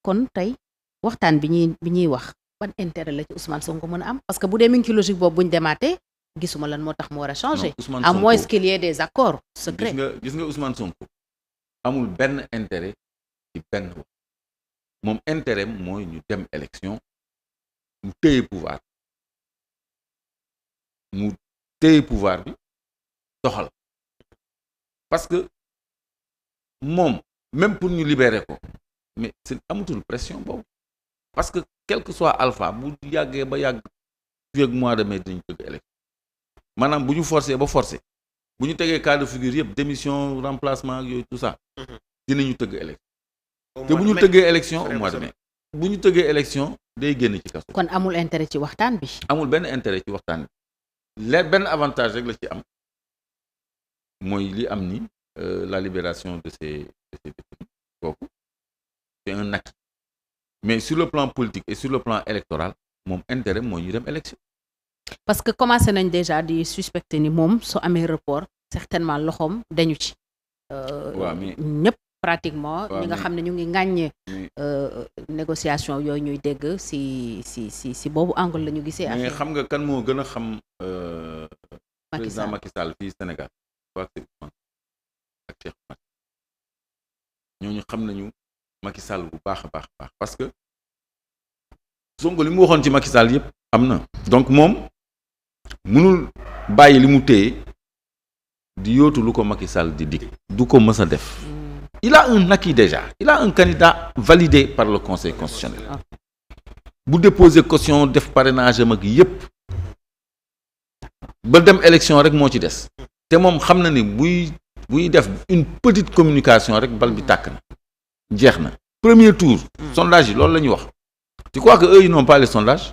kon tey waxtaan bi ñuy wax ban intérêt la ci Ousmane Sonko mën a am parce que bu dee mi ngi ci logique boobu bu ñu demaatee gisuma lan moo tax mu war a changer. à moins qu'il y ait des accords secrets. gis nga Ousmane Sonko amul benn intérêt ci benn moom intérêt mooy ñu dem élection mu téye pouvoir bi doxal parce que moom même pour ñu libérer ko mais c'est amatul pression boobu parce que quel que soit alpha bu yàggee ba yàgg fii ak mois de mai dinañu tëgg élection maanaam bu ñu forcé bu ñu tegee cas de figure yëpp démission remplacement ak yooyu tout ça dinañu tëgg élection te bu ñu tëggee élection au mois de mai bu ñu tëggee élection day génn ci kaso. kon amul intérêt ci waxtaan bi. amul benn intérêt ci waxtaan bi benn avantage rek la ci am mooy li am ni la libération de ces détenus kooku c'est un acquis mais sur le plan politique et sur le plan électoral moom intérêt mooy ñu dem élection. parce que commencé nañ déjà di suspecter ni moom su amee report certainement loxoom dañu ci. waaw mais ñëpp pratiquement. ñi nga xam ne ñu ngi ŋàññee. négociation yooyu ñuy dégg si boobu angle la ñu gisee. mais xam nga kan moo gën a xam. Macky président Macky Sall fii Sénégal. waa c'est Ousmane ak Cheikh Oumar ñooñu xam nañu Macky Sall bu baax a baax parce que Sonko li mu waxoon ci Macky Sall yëpp am na. donc moom mënul bàyyi li mu téye di yóotu lu ko Macky Sall di dig du ko mës a def. il a un acquis déjà il a un candidat validé par le conseil constitutionnel. bu déposer caution def parrainage am ak yëpp ba dem élection rek moo ci des. te moom xam na ni buy def une petite communication rek bal bi tàkk na jeex na. premier tour. sondage yi loolu la ñuy wax. tu crois que eux ils n'ont pas les sondages.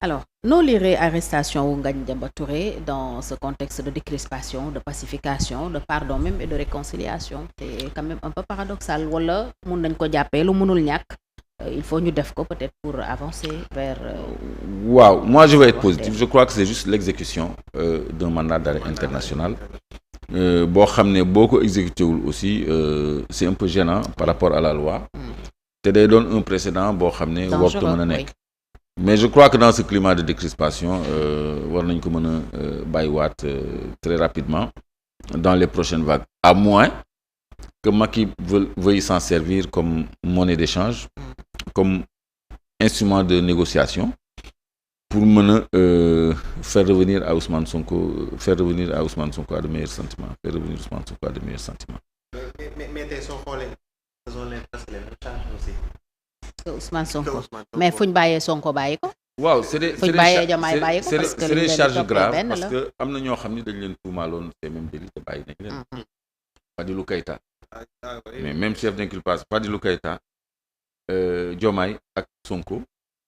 alors noo liree arrestation wu Ngagne Demba Touré dans ce contexte de décrispation de pacification de pardon même et de réconciliation c'est quand même un peu paradoxal wala mun nañ ko jàppee lu mënul ñàkk il faut ñu def ko peut-être pour avancer vers. waaw moi je vais être positif je crois que c'est juste l'exécution d'un mandat d'arrêt international boo xam ne boo ko exécuté wul aussi c'est un peu gênant par rapport à la loi te day doon un précédent boo xam ne wartu mën a nekk. mais je crois que dans ce climat de décrispation war nañ ko mën a bàyyiwaat très rapidement dans les prochaines vagues à moins que Macky veuille s'en servir comme monnaie d'échange comme instrument de négociation pour mën a faire revenir à Ousmane Sonko à de meilleurs sentiments faire revenir Ousmane Sonko à de meilleurs sentiments. mais tey soo xoolee faisons leen tas leen charge aussi. Ousmane Sonko mais fuñ bàyyee Sonko bàyyi ko. waaw fuñ bàyyee Diomaye bàyyi ko parce que c'est des charges graves parce que am na ñoo xam ni dañ leen tuumaaloon ces mêmes délits te bàyyi nañ leen. Fadilou Keïta mais même chef d'inculpation Fadilou Keïta Diomaye ak Sonko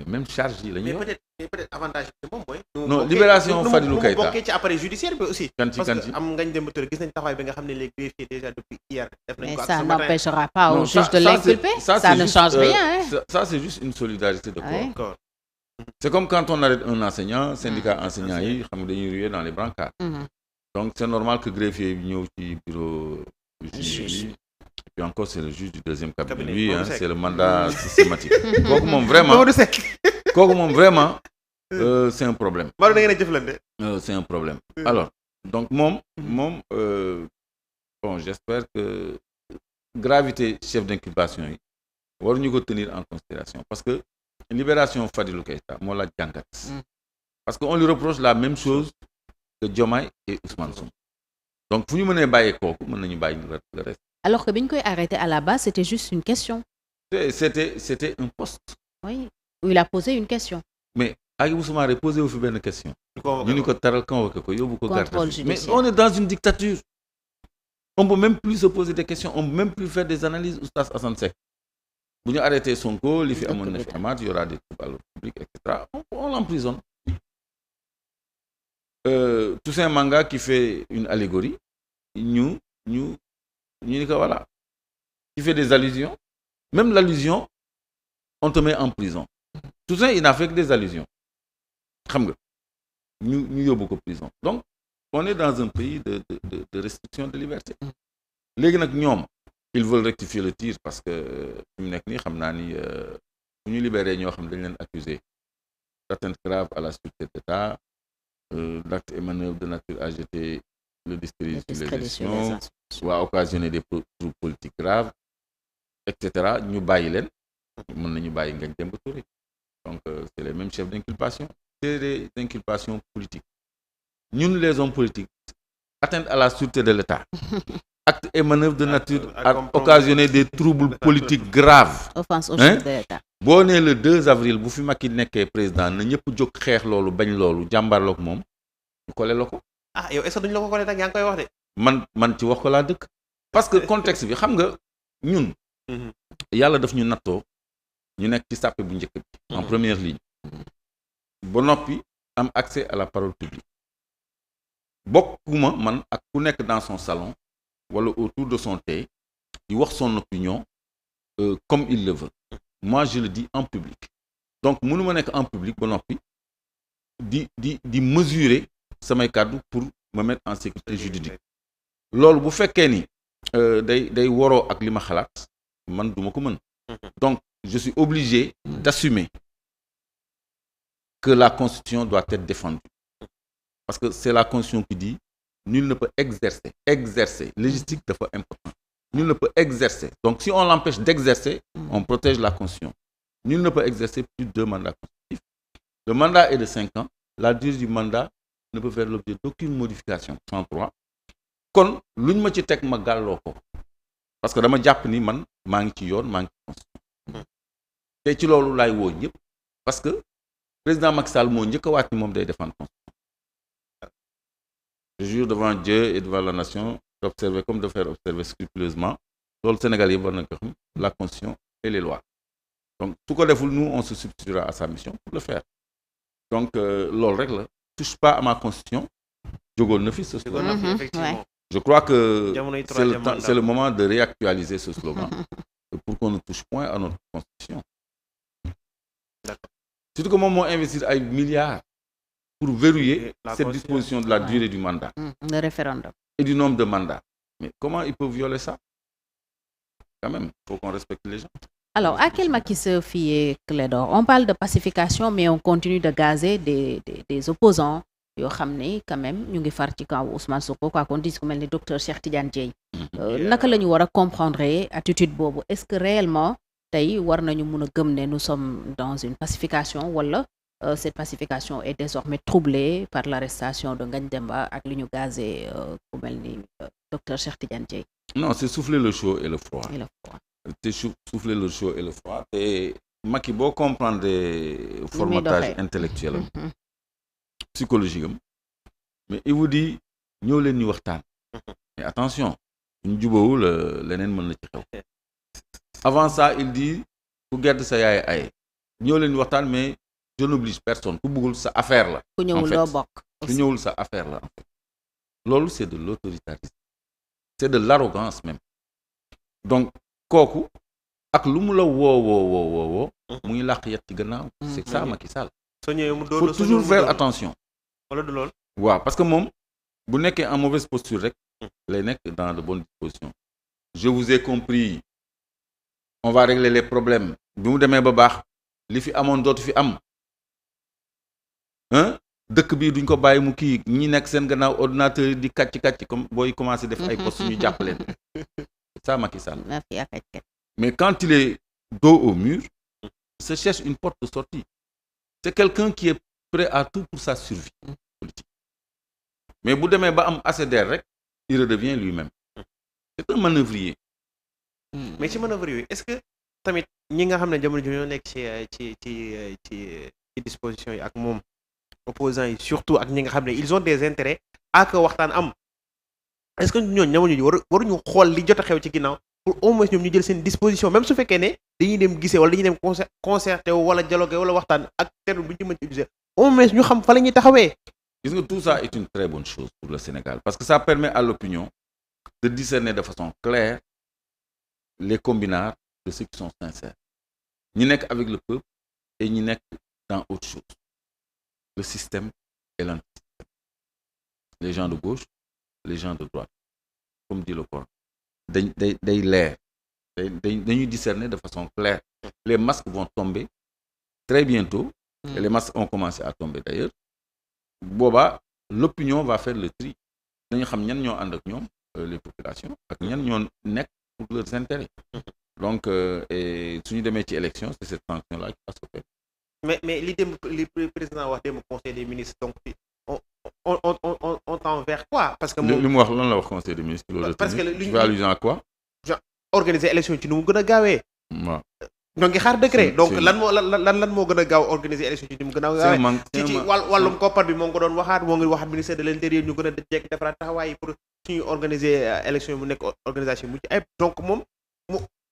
même charge yi la ñuy wax. mais peut-être avantage bi moom mooy. non libération Fadilou Keïta nu mu bokkee ci appareil judiciaire bi aussi. kan ci parce que am Ngagne Demba Touré gis nañ taxawaay bi nga xam ne léegi greffier déjà depuis hier. def nañ ko mais ça n'empêchera pas au juge de l'inculper ça ne change rien. ça c'est juste une solidarité de corps. D'accord. C'est comme quand on arrête un enseignant syndicat enseignant yi xam nga dañuy ruer dans les brancards. donc c'est normal que greffier bi ñëw ci bureau juge bi et puis encore c'est le juge du deuxième cabinet lui c'est le mandat systématique. kooku moom vraiment c'est un problème. Maodo da ngeen a jëflante. c'est un problème. alors donc moom bon j'espère que gravité chef d'inculpation yi waruñu ko tenir en considération parce que libération Fadilou Keïta moo la jàngat. parce que on lui reproche la même chose que Diomaye et Ousmane Sonko. donc fu ñu mënee bàyyee kooku mën nañu bàyyi le reste. alors que bi ñu koy arrêté à la base c'était juste une question. c'était un poste. oui où il a posé une question. mais Hadjibou Soumaré posé wu fi benn question. ñu ni ko taral convoqué ko yóbbu ko garde à vue. mais on est dans une dictature. on peut même plus se poser des questions on peut même plus faire des analyses Oustaz Assane Seck. bu ñu arrêté Sonko li fi amoon na fi amaat y aura des troubles à l'ordre public et cetera on l'emprisonne. Toussaint Manga qui fait une allégorie ñu ni ko voilà qui fait des allusions même l'allusion on te met en prison Toussaint il n'a fait que des allusions xam nga ñu yóbbu ko prison donc on est dans un pays de restriction de liberté léegi nag ñoom ils veulent rectifier le tir parce que fi mu nekk nii xam naa ni bu ñu libéré ñoo xam dañ leen accuser d'atteinte grave à la sûreté d'État, d'actes et manœuvres de nature à jeter le discrédit sur les institutions ou à occasionner des troubles politiques graves, et cetera ñu bàyyi leen mën nañu bàyyi Ngagne Demba Touré. Donc c'est les mêmes chefs d'inculpation, c'est des inculpations politiques. Ñun les hommes politiques, atteinte à la sûreté de l'État, actes et manœuvres de nature à occasionner des troubles politiques graves. Offense au chef de l'État. boo nee le 2 avril bu fi Macky nekkee président na ñëpp jóg xeex loolu bañ loolu jàmbarloog moom ñu collé la ko. yow est-ce que duñ la ko collé nag yaa ngi koy wax de. man ci wax ko laa dëkk. parce que contexte bi xam nga ñun. yàlla daf ñu nattoo ñu nekk ci sàppe bu njëkk bi. en première ligne. ba noppi am accès à la parole publique. bokkuma man ak ku nekk dans son salon wala autour de son thé di wax son opinion comme il le veut. Moi je le dis en public. Donc mënuma nekk en public ba noppi di mesurer samay kàddu pour me mettre en sécurité juridique. loolu bu fekkee ni day waroo ak li ma xalaat man duma ko mën. Donc je suis obligé d'assumer que la constitution doit être défendue. Parce que c'est la constitution qui dit nul ne peut exercer légistique dafa important. Nul ne peut exercer. Donc si on l'empêche d'exercer, on protège la constitution. Nul ne peut exercer plus de 2 mandats consécutifs. Le mandat est de 5 ans. La durée du mandat ne peut faire l'objet d'aucune modification. 103. kon luñ ma ci teg ma gàlloo ko parce que dama jàpp ni man maa ngi ci yoon maa ngi ci constitution. te ci loolu laay woo ñëpp parce que président Macky Sall moo njëkk a waat ni moom day défendre constitution. Je jure devant Dieu et devant la nation d'observer comme de faire observer scrupuleusement loolu Sénégal yëpp war nañ ko xam la constitution et les lois. Donc su ko deful nous on se substituera à sa mission pour le faire. Donc loolu rek la touche pas à ma constitution jógoon na fi ce slogan. Je crois que c'est le moment de réactualiser ce slogan pour qu'on ne touche point à notre constitution. Surtout que moom moo investir ay milliards pour verrouiller cette disposition de la durée du mandat. Le référendum. Et du nombre de mandats. Mais comment ils peuvent violer ça? Quand même, il faut qu'on respecte les gens. Alors, à quel Macky se fier, Clédor? On parle de pacification, mais on continue de gazer des opposants. Yoo xam ne quand même ñu ngi far ci kaw Ousmane Sonko quoi qu'on dise ku mel ni docteur Cheikh Tidiane Dièye. Naka la ñu war a comprendre attitude boobu est-ce que réellement tey war nañu mun a gëm ne nous sommes dans une pacification wala cette pacification est désormais troublée par l'arrestation de Ngagne Demba ak li ñu gazé ku mel ni docteur Cheikh Tidiane Dièye. Non, c'est souffler le chaud et le froid. te souffler le chaud et le froid te Macky boo comprendre formatage intellectuel am psychologique am mais il vous dit ñëw leen ñu waxtaan. Mais attention ñu jubawul leneen mën na ci xew. Avant ça il dit ku gedd sa yaay ay ñëw leen ñu waxtaan mais je n'oblige personne ku bëggul sa affaire la. ku ñëwul doo bokk. ku ñëwul sa affaire la en fait. Loolu c'est de l'autoritarisme. C'est de l'arrogance même. Donc kooku ak lu mu la woo mu ngi làq yet ci gannaaw. C'est ça Macky Sall. Faut toujours faire attention. waaw parce que moom bu nekkee en mauvaise posture rek lay nekk dans de bonnes dispositions. Je vous ai compris, on va régler les problèmes. bi mu demee ba baax li fi amoon dootu fi am dëkk bi duñ ko bàyyi mu kii ñi nekk seen gannaaw ordinateur yi di kàcc comme booy commencé def ay postes ñu jàpp leen. C'est ça Macky Sall. Mais quand il est dos au mur, il se cherche une porte de sortie. C'est quelqu'un qui est prêt à tout pour sa survie politique. Mais bu demee ba am assez d'air rek il redevient lui-même. C'est un manœuvrier. Mais ci manœuvrier est-ce que tamit ñi nga xam ne jamono ji ñoo nekk ci disposition yi ak moom opposants yi surtout ak ñi nga xam ne ils ont des intérêts ak waxtaan am est-ce que ñooñu jamono ji waruñu xool li jot a xew ci ginnaaw pour au moins ñoom ñu jël seen disposition même su fekkee ne dañuy dem gisee wala dañuy dem concerté wala dialogué wala waxtaan ak terme bu ñu ci mën ci utiliser au moins ñu xam fa la ñuy taxawee. Gis nga tout ça est une très bonne chose pour le Sénégal parce que ça permet à l'opinion de discerner de façon claire les combinards de ceux qui sont sincères. ñi nekk avec le peuple et ñi nekk dans autre chose. Le système et l'antisystème. Les gens de gauche, les gens de droite. Comme dit le Coran. day leer dañuy discerner de façon claire les masques vont tomber très bientôt et les masques ont commencé à tomber d'ailleurs boobaa l'opinion va faire le tri dañu xam ñan ñoo ànd ak ñoom les populations ak ñan ñoo nekk pour leurs intérêts donc et suñu demee ci élection c'est cette sanction là qui va se faire mais li président wax démb conseil des ministres donc on tend vers quoi parce que li mu wax lan la wax conseil des ministres loolu parce que tu fais allusion à quoi organiser élection ci nu mu gën a gaawee waaw ñoo ngi xaar décret donc lan moo gën a gaaw organiser élection ci nu mu gën a gaawee ci wàllum koppar bi moo ngi ko doon waxaat moo ngi waxaat ministère de l'intérieur ñu gën a jekk defaraat taxawaay pour suñu organiser élection mu nekk organisation mu ci ay donc moom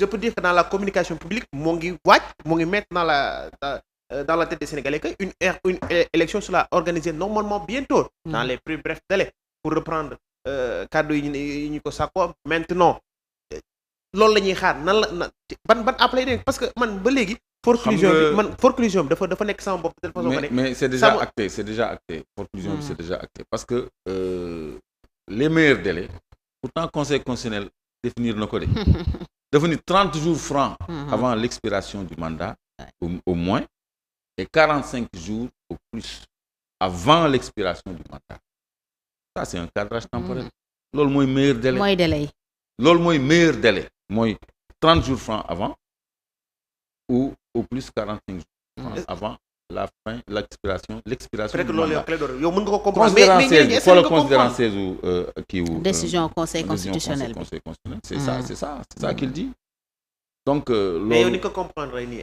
je peux dire que dans la communication publique moo ngi waaj moo ngi mettre dans la tête des Sénégalais que une élection sera organisée normalement bientôt dans les plus brefs délais pour reprendre kàddu yi ñu ko sàkko maintenant loolu la ñuy xaar nan la ban appelé dégg parce que man ba léegi forclusion bi dafa nekk sama bopp de façon mais c'est déjà acté forclusion bi c'est déjà acté parce que les meilleurs délais pourtant conseil constitutionnel définir na ko de dafa ni 30 jours francs avant l'expiration du mandat au moins et 45 jours au plus avant l'expiration du mandat ça c'est un cadrage temporel loolu mooy meilleur délai loolu mooy meilleur délai mooy 30 jours francs avant ou au plus 45 jours francs avant la fin l'expiration du mandat yow mën nga ko comprendre mais xoolal considérant 16 ou kii wu décision conseil constitutionnel c'est ça qu'il dit donc mais yow ni ko comprendre nii